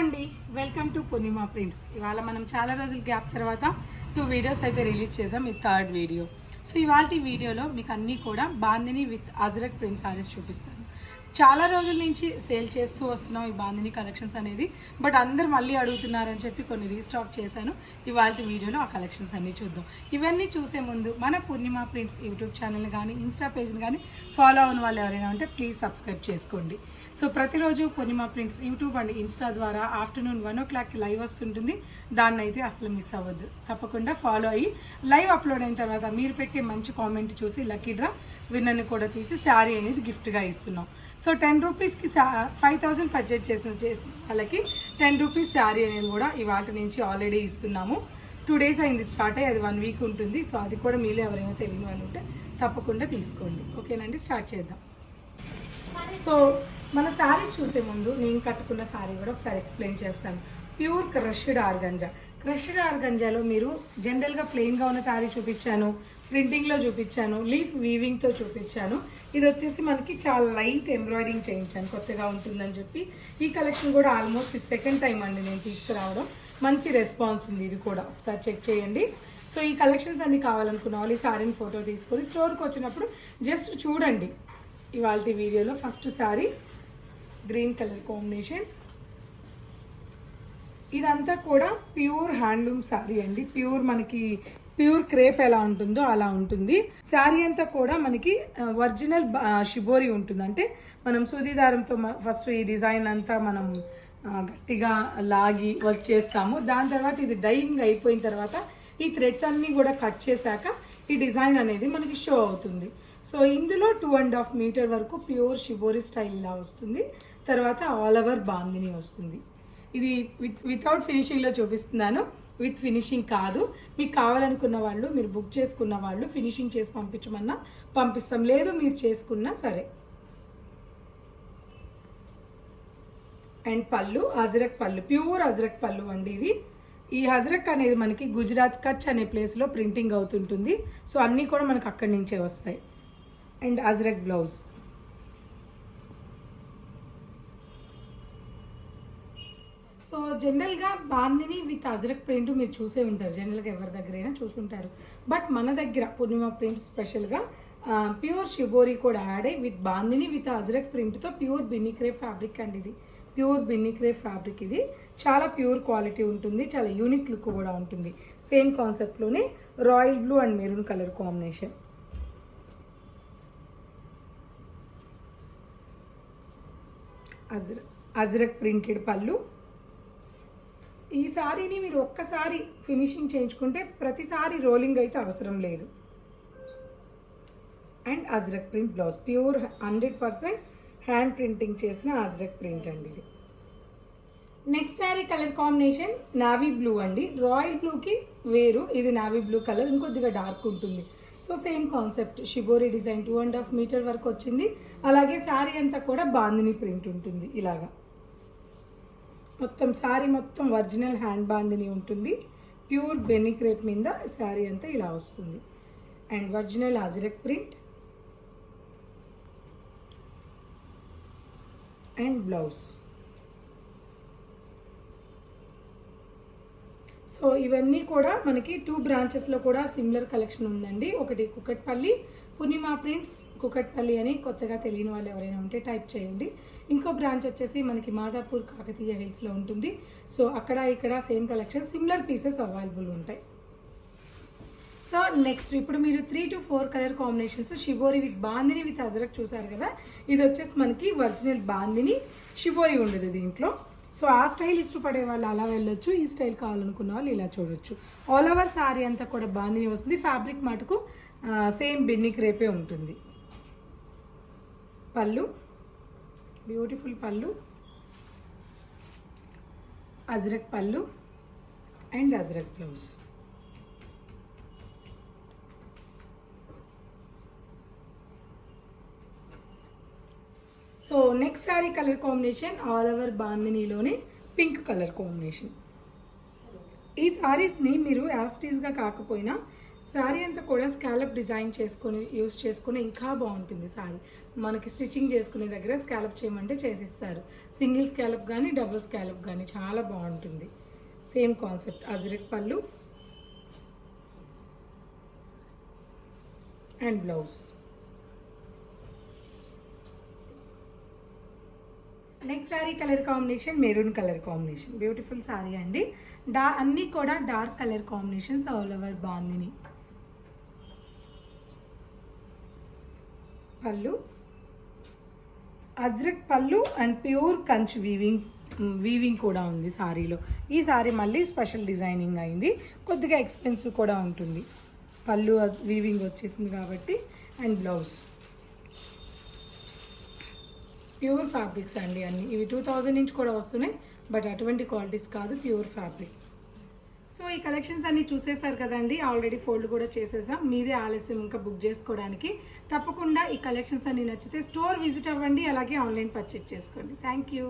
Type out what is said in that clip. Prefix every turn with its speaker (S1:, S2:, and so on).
S1: అండి, welcome to Purnima prints. ఇవాళ మనం చాలా రోజుల గ్యాప్ తర్వాత 2 వీడియోస్ అయితే రిలీజ్ చేసాం. ఇది 3rd వీడియో. సో ఇవాళ వీడియోలో మీకు అన్నీ కూడా బాందిని విత్ అజ్రక్ ప్రింట్ సారీస్ చూపిస్తాను. చాలా రోజుల నుంచి సేల్ చేస్తూ వస్తున్నాం ఈ బాందిని కలెక్షన్స్ అనేది, బట్ అందరు మళ్ళీ అడుగుతున్నారని చెప్పి కొన్ని రీస్టాక్ చేశాను. ఇవాళ వీడియోలో ఆ కలెక్షన్స్ అన్నీ చూద్దాం. ఇవన్నీ చూసే ముందు మన పూర్ణిమ ప్రింట్స్ యూట్యూబ్ ఛానల్ని కానీ ఇన్స్టా పేజ్ని కానీ ఫాలో అవ్వని వాళ్ళు ఎవరైనా ఉంటే ప్లీజ్ సబ్స్క్రైబ్ చేసుకోండి. సో ప్రతిరోజు పూర్ణిమ ప్రింట్స్ యూట్యూబ్ అండ్ ఇన్స్టా ద్వారా ఆఫ్టర్నూన్ 1 o'clockకి లైవ్ వస్తుంటుంది. దాన్ని అయితే అసలు మిస్ అవ్వద్దు, తప్పకుండా ఫాలో అయ్యి లైవ్ అప్లోడ్ అయిన తర్వాత మీరు పెట్టే మంచి కామెంట్ చూసి లక్కీ డ్రా విన్నర్ని కూడా తీసి శారీ అనేది గిఫ్ట్గా ఇస్తున్నాం. సో 10 రూపీస్కి 5000 పర్చేజ్ చేసిన వాళ్ళకి 10 రూపీస్ శారీ అనేది కూడా ఇవాటి నుంచి ఆల్రెడీ ఇస్తున్నాము. 2 days అయింది స్టార్ట్ అయ్యి, అది 1 week ఉంటుంది. సో అది కూడా మీలో ఎవరైనా తెలియని వాళ్ళు ఉంటే తప్పకుండా తీసుకోండి. ఓకేనండి, స్టార్ట్ చేద్దాం. సో మన శారీస్ చూసే ముందు నేను కట్టుకున్న శారీ కూడా ఒకసారి ఎక్స్ప్లెయిన్ చేస్తాను. Pure crushed organza. క్రష్డ్ ఆర్గంజాలో మీరు జనరల్గా ప్లెయిన్గా ఉన్న శారీ చూపించాను, ప్రింటింగ్లో చూపించాను, లీఫ్ వీవింగ్తో చూపించాను. ఇది వచ్చేసి మనకి చాలా లైట్ ఎంబ్రాయిడింగ్ చేయించాను, కొత్తగా ఉంటుందని చెప్పి. ఈ కలెక్షన్ కూడా ఆల్మోస్ట్ 2nd టైం అండి నేను తీసుకురావడం. మంచి రెస్పాన్స్ ఉంది, ఇది కూడా ఒకసారి చెక్ చేయండి. సో ఈ కలెక్షన్స్ అన్ని కావాలనుకున్న వాళ్ళు ఈ శారీని ఫోటో తీసుకొని స్టోర్కి వచ్చినప్పుడు జస్ట్ చూడండి. ఇవాళ వీడియోలో first sari green colour combination. ఇదంతా కూడా ప్యూర్ హ్యాండ్లూమ్ శారీ అండి. మనకి ప్యూర్ క్రేప్ ఎలా ఉంటుందో అలా ఉంటుంది. శారీ అంతా కూడా మనకి ఒరిజినల్ షిబోరి ఉంటుంది. అంటే మనం సూదిదారంతో ఫస్ట్ ఈ డిజైన్ అంతా మనం గట్టిగా లాగి వర్క్ చేస్తాము. దాని తర్వాత ఇది డైయింగ్ అయిపోయిన తర్వాత ఈ థ్రెడ్స్ అన్నీ కూడా కట్ చేశాక ఈ డిజైన్ అనేది మనకి షో అవుతుంది. సో ఇందులో 2.5 మీటర్ వరకు ప్యూర్ షిబోరి స్టైల్ ఇలా వస్తుంది. తర్వాత ఆల్ ఓవర్ బాందిని వస్తుంది. ఇది వితౌట్ ఫినిషింగ్లో చూపిస్తున్నాను, విత్ ఫినిషింగ్ కాదు. మీకు కావాలనుకున్న వాళ్ళు, మీరు బుక్ చేసుకున్న వాళ్ళు ఫినిషింగ్ చేసి పంపించమన్నా పంపిస్తాం, లేదు మీరు చేసుకున్నా సరే. అండ్ పళ్ళు అజ్రక్ పళ్ళు, ప్యూర్ అజ్రక్ పళ్ళు అండి ఇది. ఈ అజ్రక్ అనేది మనకి గుజరాత్ కచ్ అనే ప్లేస్లో ప్రింటింగ్ అవుతుంటుంది. సో అన్నీ కూడా మనకు అక్కడి నుంచే వస్తాయి. And ajrakh blouse. సో జనరల్గా బాందిని విత్ అజ్రక్ ప్రింట్ మీరు చూసే ఉంటారు, జనరల్గా ఎవరి దగ్గరైనా చూసుంటారు. బట్ మన దగ్గర పూర్ణిమ ప్రింట్స్ స్పెషల్గా ప్యూర్ షిబోరి కూడా యాడ్ అయ్యి విత్ బాందిని విత్ అజ్రక్ ప్రింట్తో ప్యూర్ బిన్నిక్రే ఫ్యాబ్రిక్ అండి ఇది. ప్యూర్ బిన్నిక్రే ఫ్యాబ్రిక్ ఇది. చాలా ప్యూర్ క్వాలిటీ ఉంటుంది, చాలా యూనిక్ లుక్ కూడా ఉంటుంది. సేమ్ కాన్సెప్ట్లోనే royal blue and maroon colour combination. Ajrakh printed పళ్ళు. ఈ సారీని మీరు ఒక్కసారి ఫినిషింగ్ చేయించుకుంటే ప్రతిసారి రోలింగ్ అయితే అవసరం లేదు. And Ajrak print blouse, pure 100% hand printing చేసిన అజ్రక్ ప్రింట్ అండి ఇది. Next sari colour combination navy blue అండి. రాయల్ బ్లూకి వేరు, ఇది నావీ బ్లూ కలర్, ఇంకొద్దిగా డార్క్ ఉంటుంది. So same concept, shibori design 2.5 metre వరకు వచ్చింది. అలాగే శారీ అంతా కూడా బాందిని ప్రింట్ ఉంటుంది. ఇలాగా మొత్తం శారీ మొత్తం ఒరిజినల్ హ్యాండ్ బాందిని ఉంటుంది. ప్యూర్ బెన్నీ క్రేప్ మీద శారీ అంతా ఇలా వస్తుంది. And original Ajrak print and blouse. So ఇవన్నీ కూడా మనకి 2 బ్రాంచెస్లో కూడా సిమిలర్ కలెక్షన్ ఉందండి. ఒకటి కుకట్పల్లి పూర్ణిమ ప్రింట్స్ కుకట్పల్లి అని, కొత్తగా తెలియని వాళ్ళు ఎవరైనా ఉంటే టైప్ చేయండి. ఇంకో బ్రాంచ్ వచ్చేసి మనకి మాదాపూర్ కాకతీయ హిల్స్లో ఉంటుంది. సో అక్కడ ఇక్కడ same collection, similar pieces available ఉంటాయి. సో నెక్స్ట్ ఇప్పుడు మీరు 3 to 4 colour combinations shibori with bandhani with ajrak చూసారు కదా. ఇది వచ్చేసి మనకి ఒరిజినల్ బాందిని, షిబోరి ఉండదు దీంట్లో. సో ఆ స్టైల్ ఇష్టపడే వాళ్ళు అలా వెళ్ళొచ్చు, ఈ స్టైల్ కావాలనుకున్న వాళ్ళు ఇలా చూడొచ్చు. ఆల్ ఓవర్ శారీ అంతా కూడా బాందిని వస్తుంది. ఫ్యాబ్రిక్ మటుకు సేమ్ బిన్ని క్రేపే ఉంటుంది. పళ్ళు బ్యూటిఫుల్ పళ్ళు, అజ్రక్ పళ్ళు and ajrakh blouse. So next sari colour combination all over బాందినీలోనే పింక్ కలర్ కాంబినేషన్. ఈ శారీస్ని మీరు యాస్టీస్గా కాకపోయినా శారీ అంతా కూడా స్కాలప్ డిజైన్ చేసుకొని యూస్ చేసుకుని ఇంకా బాగుంటుంది శారీ. మనకి స్టిచ్చింగ్ చేసుకునే దగ్గర స్కాలప్ చేయమంటే చేసిస్తారు. సింగిల్ స్కాలప్ కానీ డబుల్ స్కాలప్ కానీ చాలా బాగుంటుంది. సేమ్ కాన్సెప్ట్ అజ్రక్ పళ్ళు and blouse. Next sari colour combination maroon colour combination. Beautiful sari అండి. అన్నీ కూడా dark colour combinations all over బాగుంది. పళ్ళు అజ్రక్ పళ్ళు అండ్ ప్యూర్ కంచు వీవింగ్ కూడా ఉంది శారీలో. ఈ శారీ మళ్ళీ స్పెషల్ డిజైనింగ్ అయింది, కొద్దిగా ఎక్స్పెన్సివ్ కూడా ఉంటుంది. పళ్ళు వీవింగ్ వచ్చేసింది కాబట్టి. అండ్ బ్లౌజ్ ప్యూర్ ఫ్యాబ్రిక్స్ అండి అన్నీ. ఇవి 2000 నుంచి కూడా వస్తున్నాయి, బట్ అటువంటి క్వాలిటీస్ కాదు, ప్యూర్ ఫ్యాబ్రిక్. సో ఈ కలెక్షన్స్ అన్నీ చూసేసారు కదండి, ఆల్రెడీ ఫోల్డ్ కూడా చేసేసాం. మీదే ఆలస్యం ఇంకా బుక్ చేసుకోవడానికి. తప్పకుండా ఈ కలెక్షన్స్ అన్నీ నచ్చితే స్టోర్ విజిట్ అవ్వండి, అలాగే ఆన్లైన్ పర్చేజ్ చేసుకోండి. Thank you.